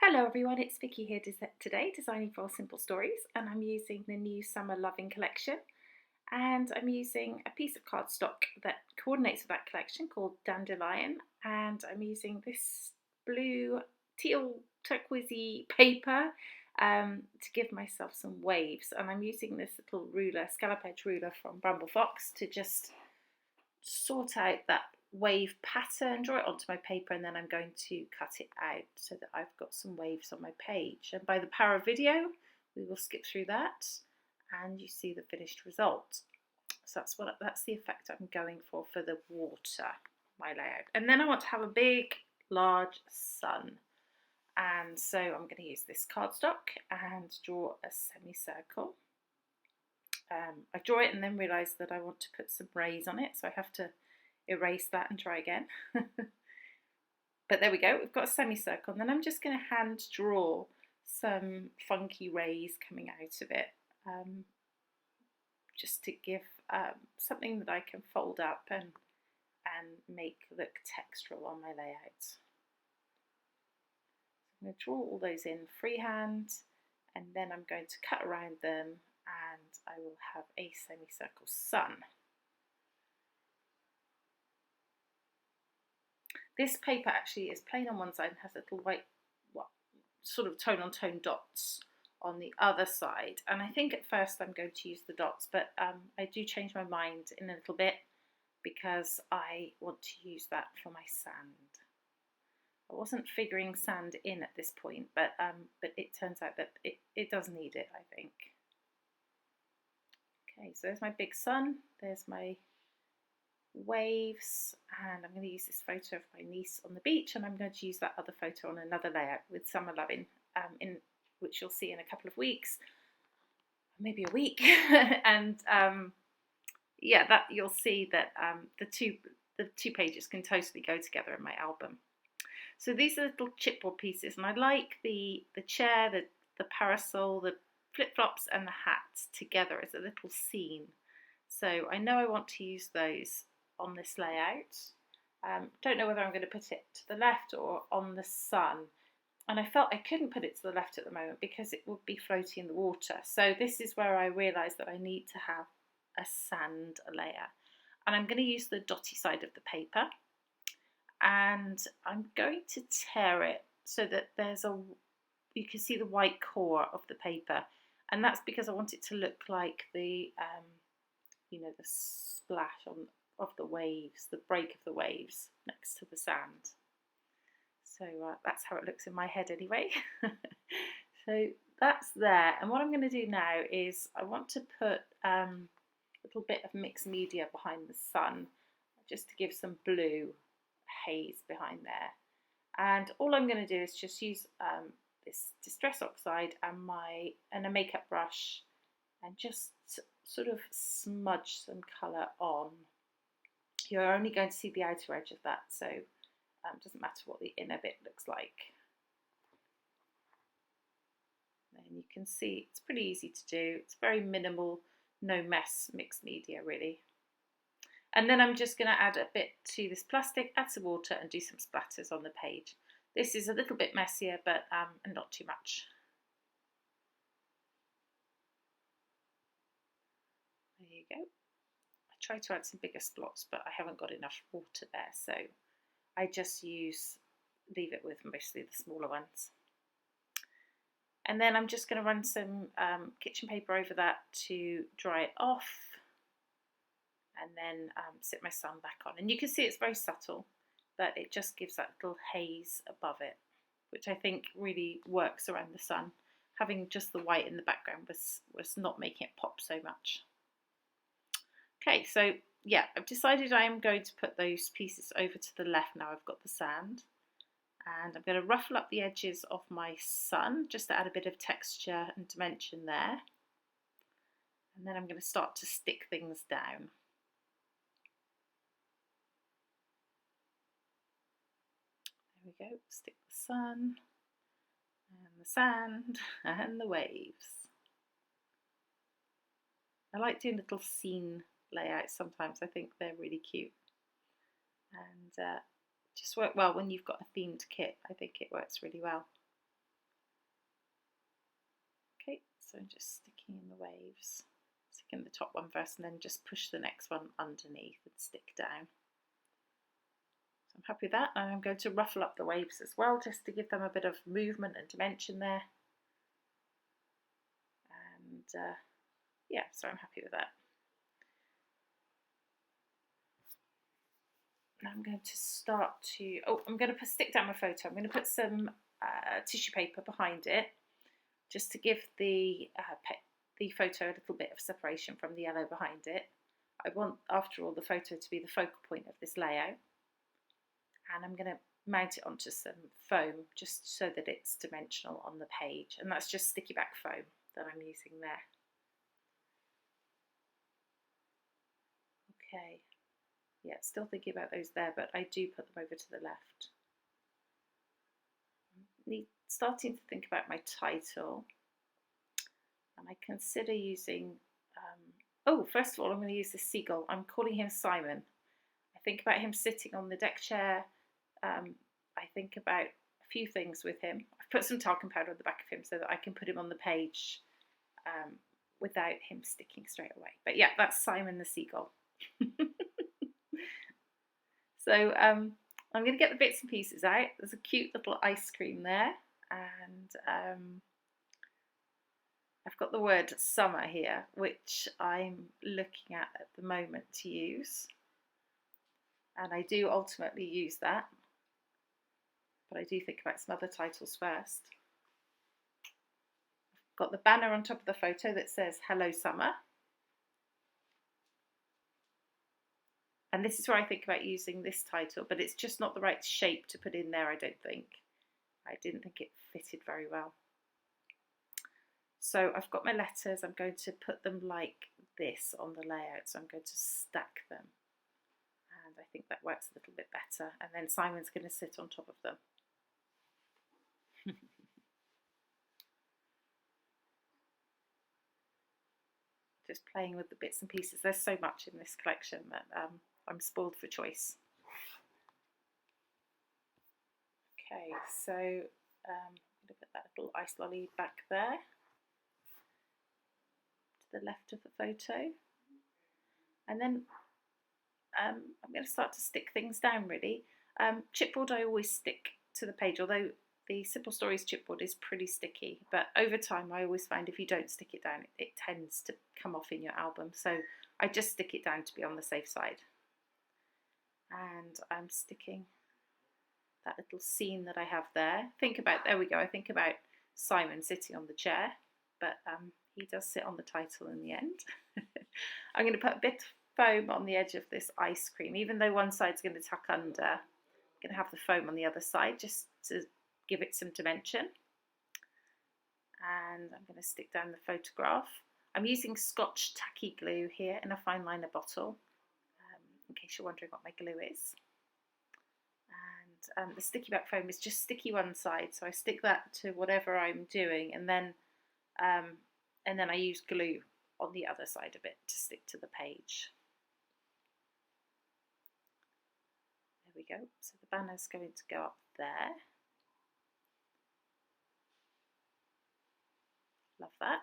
Hello everyone, it's Vicki here today designing for simple stories, and I'm using the new Summer Lovin Collection, and I'm using a piece of cardstock that coordinates with that collection called Dandelion, and I'm using this blue teal turquoisey paper to give myself some waves, and I'm using this little ruler, scallop edge ruler from Bramble Fox to just sort out that wave pattern, draw it onto my paper, and then I'm going to cut it out so that I've got some waves on my page. And by the power of video, we will skip through that and you see the finished result. So that's the effect I'm going for the water, my layout. And then I want to have a big, large sun. And so I'm going to use this cardstock and draw a semicircle. I draw it and then realise that I want to put some rays on it, so I have to erase that and try again. But there we go, we've got a semicircle, and then I'm just going to hand draw some funky rays coming out of it, just to give something that I can fold up and make look textural on my layout. I'm going to draw all those in freehand, and then I'm going to cut around them and I will have a semicircle sun. This paper actually is plain on one side and has little white, sort of tone on tone dots on the other side. And I think at first I'm going to use the dots, but I do change my mind in a little bit because I want to use that for my sand. I wasn't figuring sand in at this point, but it turns out that it does need it, I think. Okay, so there's my big sun, there's my waves, and I'm going to use this photo of my niece on the beach, and I'm going to use that other photo on another layout with Summer Lovin, which you'll see in a couple of weeks, maybe a week. And yeah, that you'll see that the two pages can totally go together in my album. So these are little chipboard pieces, and I like the chair, the parasol, the flip-flops and the hat together as a little scene. So I know I want to use those on this layout. Don't know whether I'm going to put it to the left or on the sun. And I felt I couldn't put it to the left at the moment because it would be floating in the water. So this is where I realised that I need to have a sand layer. And I'm going to use the dotty side of the paper. And I'm going to tear it so that you can see the white core of the paper. And that's because I want it to look like the the splash of the waves, the break of the waves next to the sand. So that's how it looks in my head anyway. So that's there. And what I'm going to do now is I want to put a little bit of mixed media behind the sun, just to give some blue haze behind there. And all I'm going to do is just use this Distress Oxide and a makeup brush, and just sort of smudge some colour on. You're only going to see the outer edge of that, so it doesn't matter what the inner bit looks like. And you can see it's pretty easy to do. It's very minimal, no mess mixed media really. And then I'm just going to add a bit to this plastic, add some water and do some splatters on the page. This is a little bit messier, but not too much. There you go. I try to add some bigger splots, but I haven't got enough water there, so I just leave it with mostly the smaller ones. And then I'm just going to run some kitchen paper over that to dry it off, and then sit my sun back on. And you can see it's very subtle, but it just gives that little haze above it, which I think really works around the sun. Having just the white in the background was not making it pop so much. Okay, so yeah, I've decided I am going to put those pieces over to the left now I've got the sand. And I'm going to ruffle up the edges of my sun just to add a bit of texture and dimension there. And then I'm going to start to stick things down. There we go, stick the sun and the sand and the waves. I like doing little scene layouts sometimes. I think they're really cute and just work well when you've got a themed kit. I think it works really well. So I'm just sticking in the waves, sticking the top one first and then just push the next one underneath and stick down. So I'm happy with that, and I'm going to ruffle up the waves as well just to give them a bit of movement and dimension there. And yeah, so I'm happy with that. Now I'm going to start to, I'm going to stick down my photo. I'm going to put some tissue paper behind it just to give the photo a little bit of separation from the yellow behind it. I want, after all, the photo to be the focal point of this layout. And I'm going to mount it onto some foam just so that it's dimensional on the page. And that's just sticky back foam that I'm using there. Okay. Yeah, still thinking about those there, but I do put them over to the left. Starting to think about my title, and I consider using, first of all, I'm going to use this seagull. I'm calling him Simon. I think about him sitting on the deck chair. I think about a few things with him. I've put some talcum powder on the back of him so that I can put him on the page without him sticking straight away. But yeah, that's Simon the seagull. So I'm going to get the bits and pieces out. There's a cute little ice cream there, and I've got the word summer here, which I'm looking at the moment to use, and I do ultimately use that, but I do think about some other titles first. I've got the banner on top of the photo that says Hello Summer. And this is where I think about using this title, but it's just not the right shape to put in there, I don't think. I didn't think it fitted very well. So I've got my letters. I'm going to put them like this on the layout. So I'm going to stack them. And I think that works a little bit better. And then Simon's going to sit on top of them. Just playing with the bits and pieces. There's so much in this collection that I'm spoiled for choice. Okay, so I'm going to put that little ice lolly back there to the left of the photo. And then I'm going to start to stick things down really. Chipboard I always stick to the page, although the Simple Stories chipboard is pretty sticky, but over time I always find if you don't stick it down, it tends to come off in your album. So I just stick it down to be on the safe side. And I'm sticking that little scene that I have there. There we go, I think about Simon sitting on the chair, but he does sit on the title in the end. I'm going to put a bit of foam on the edge of this ice cream, even though one side's going to tuck under. I'm going to have the foam on the other side just to give it some dimension. And I'm going to stick down the photograph. I'm using Scotch tacky glue here in a fine liner bottle, in case you're wondering what my glue is. And the sticky back foam is just sticky one side, so I stick that to whatever I'm doing, and then I use glue on the other side of it to stick to the page. There we go. So the banner's going to go up there. Love that.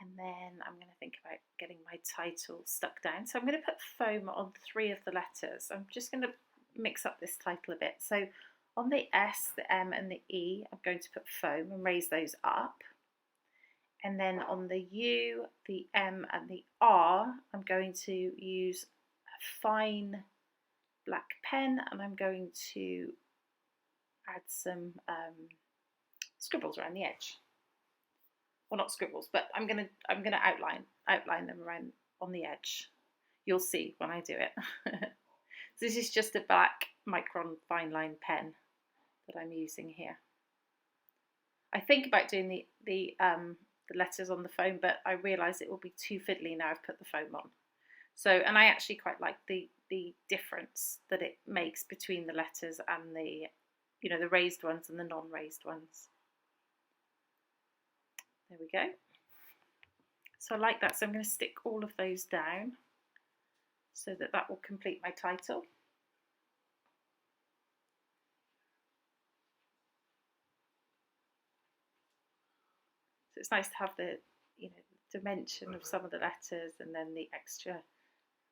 And then I'm going to think about getting my title stuck down. So I'm going to put foam on 3 of the letters. I'm just going to mix up this title a bit. So on the S, the M and the E, I'm going to put foam and raise those up. And then on the U, the M and the R, I'm going to use a fine black pen, and I'm going to add some scribbles around the edge. Well, not scribbles, but I'm gonna outline them around on the edge. You'll see when I do it. So this is just a black micron fine line pen that I'm using here. I think about doing the letters on the foam, but I realise it will be too fiddly now I've put the foam on. So, and I actually quite like the difference that it makes between the letters and the raised ones and the non-raised ones. There we go. So I like that, so I'm going to stick all of those down so that will complete my title. So it's nice to have the, dimension of some of the letters and then the extra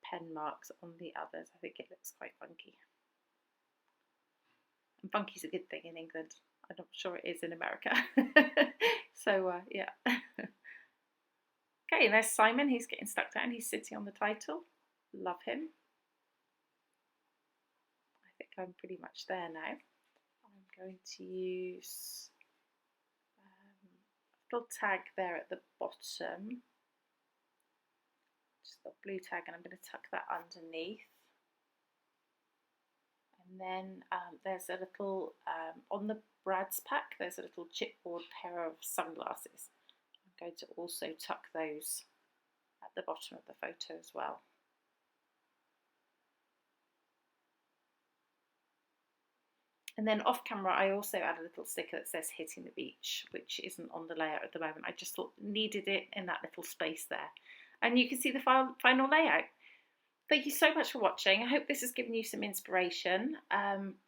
pen marks on the others. I think it looks quite funky. And funky's a good thing in England. I'm not sure it is in America. So, yeah. Okay, and there's Simon. He's getting stuck down. He's sitting on the title. Love him. I think I'm pretty much there now. I'm going to use a little tag there at the bottom. Just a blue tag, and I'm going to tuck that underneath. And then there's a little, on the Brad's pack, there's a little chipboard pair of sunglasses. I'm going to also tuck those at the bottom of the photo as well. And then off camera, I also add a little sticker that says hitting the beach, which isn't on the layout at the moment. I just thought needed it in that little space there. And you can see the final layout. Thank you so much for watching. I hope this has given you some inspiration.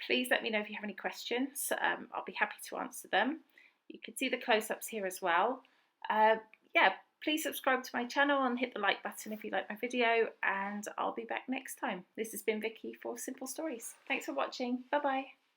Please let me know if you have any questions. I'll be happy to answer them. You can see the close-ups here as well. Yeah, please subscribe to my channel and hit the like button if you like my video, and I'll be back next time. This has been Vicky for Simple Stories. Thanks for watching. Bye-bye.